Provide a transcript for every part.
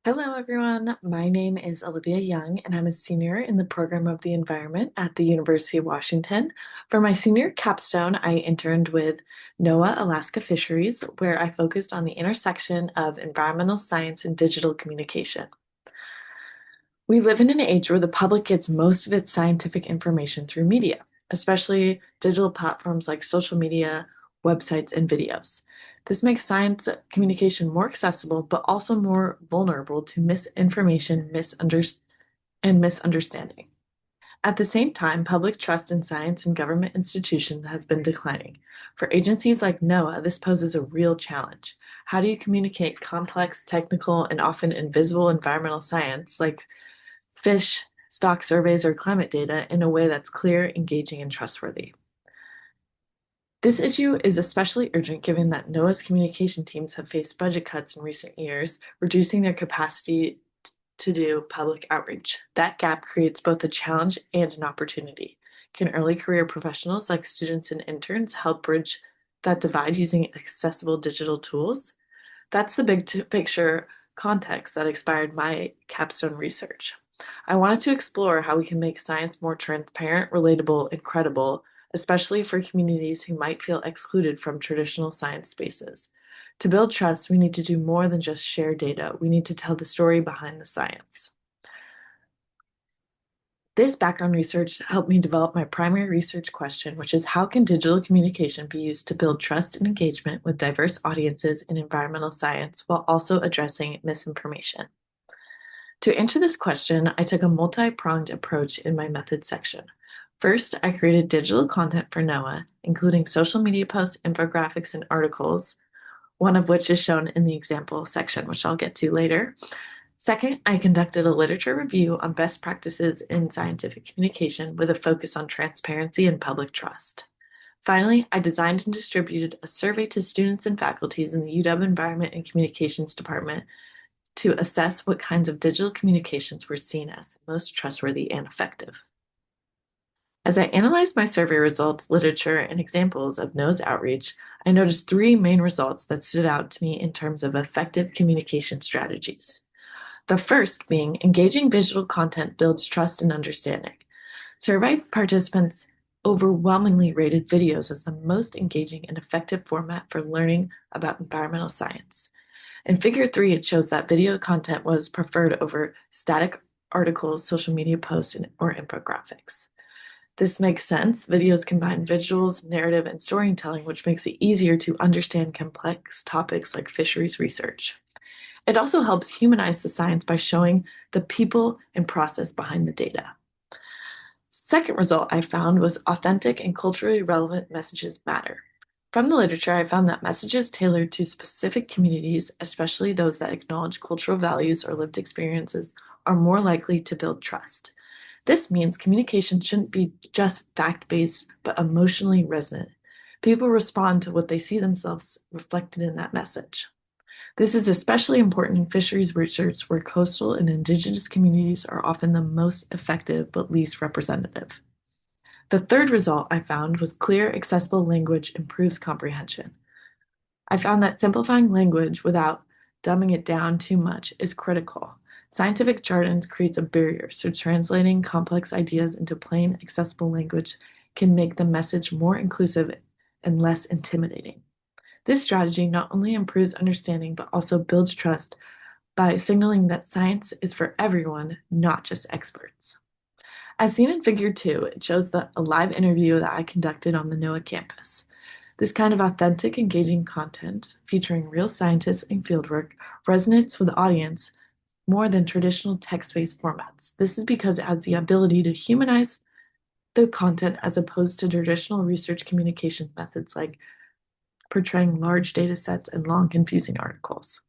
Hello, everyone. My name is Olivia Young, and I'm a senior in the program of the environment at the University of Washington. For my senior capstone, I interned with NOAA Alaska Fisheries, where I focused on the intersection of environmental science and digital communication. We live in an age where the public gets most of its scientific information through media, especially digital platforms like social media, websites, and videos. This makes science communication more accessible, but also more vulnerable to misinformation, and misunderstanding. At the same time, public trust in science and government institutions has been declining. For agencies like NOAA, this poses a real challenge. How do you communicate complex, technical, and often invisible environmental science like fish, stock surveys, or climate data in a way that's clear, engaging, and trustworthy? This issue is especially urgent given that NOAA's communication teams have faced budget cuts in recent years, reducing their capacity to do public outreach. That gap creates both a challenge and an opportunity. Can early career professionals like students and interns help bridge that divide using accessible digital tools? That's the big picture context that inspired my capstone research. I wanted to explore how we can make science more transparent, relatable, and credible, especially for communities who might feel excluded from traditional science spaces. To build trust, we need to do more than just share data. We need to tell the story behind the science. This background research helped me develop my primary research question, which is how can digital communication be used to build trust and engagement with diverse audiences in environmental science while also addressing misinformation? To answer this question, I took a multi-pronged approach in my methods section. First, I created digital content for NOAA, including social media posts, infographics, and articles, one of which is shown in the example section, which I'll get to later. Second, I conducted a literature review on best practices in scientific communication with a focus on transparency and public trust. Finally, I designed and distributed a survey to students and faculties in the UW Environment and Communications Department to assess what kinds of digital communications were seen as most trustworthy and effective. As I analyzed my survey results, literature, and examples of NOAA's outreach, I noticed three main results that stood out to me in terms of effective communication strategies. The first being engaging visual content builds trust and understanding. Survey participants overwhelmingly rated videos as the most engaging and effective format for learning about environmental science. In Figure 3, it shows that video content was preferred over static articles, social media posts, or infographics. This makes sense. Videos combine visuals, narrative, and storytelling, which makes it easier to understand complex topics like fisheries research. It also helps humanize the science by showing the people and process behind the data. Second result I found was authentic and culturally relevant messages matter. From the literature, I found that messages tailored to specific communities, especially those that acknowledge cultural values or lived experiences, are more likely to build trust. This means communication shouldn't be just fact-based, but emotionally resonant. People respond to what they see themselves reflected in that message. This is especially important in fisheries research where coastal and indigenous communities are often the most effective but least representative. The third result I found was clear, accessible language improves comprehension. I found that simplifying language without dumbing it down too much is critical. Scientific jargon creates a barrier, so translating complex ideas into plain, accessible language can make the message more inclusive and less intimidating. This strategy not only improves understanding but also builds trust by signaling that science is for everyone, not just experts. As seen in Figure 2, it shows a live interview that I conducted on the NOAA campus. This kind of authentic, engaging content, featuring real scientists and fieldwork, resonates with the audience more than traditional text-based formats. This is because it has the ability to humanize the content as opposed to traditional research communication methods like portraying large data sets and long, confusing articles.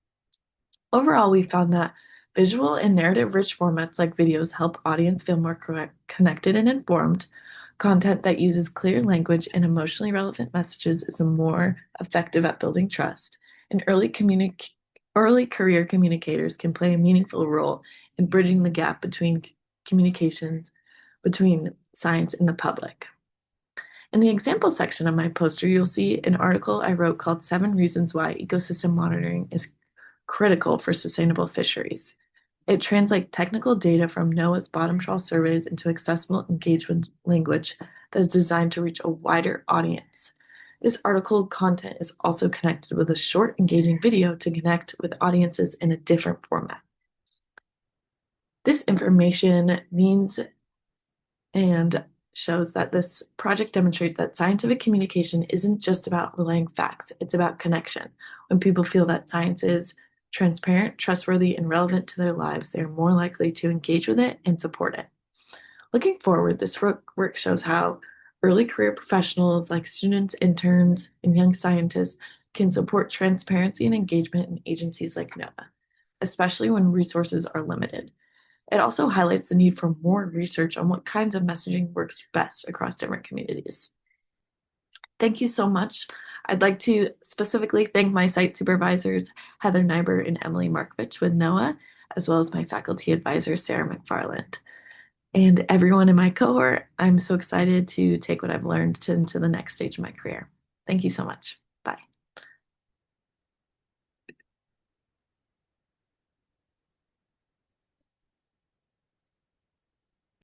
Overall, we found that visual and narrative-rich formats like videos help audience feel more connected and informed. Content that uses clear language and emotionally relevant messages is more effective at building trust, and early career communicators can play a meaningful role in bridging the gap between communications between science and the public. In the example section of my poster, you'll see an article I wrote called 7 Reasons Why Ecosystem Monitoring is Critical for Sustainable Fisheries. It translates technical data from NOAA's bottom trawl surveys into accessible engagement language that is designed to reach a wider audience. This article content is also connected with a short, engaging video to connect with audiences in a different format. This information means and shows that this project demonstrates that scientific communication isn't just about relaying facts, it's about connection. When people feel that science is transparent, trustworthy, and relevant to their lives, they are more likely to engage with it and support it. Looking forward, this work shows how early career professionals like students, interns, and young scientists can support transparency and engagement in agencies like NOAA, especially when resources are limited. It also highlights the need for more research on what kinds of messaging works best across different communities. Thank you so much. I'd like to specifically thank my site supervisors, Heather Nyber and Emily Markovich with NOAA, as well as my faculty advisor, Sarah McFarland. And everyone in my cohort, I'm so excited to take what I've learned into the next stage of my career. Thank you so much.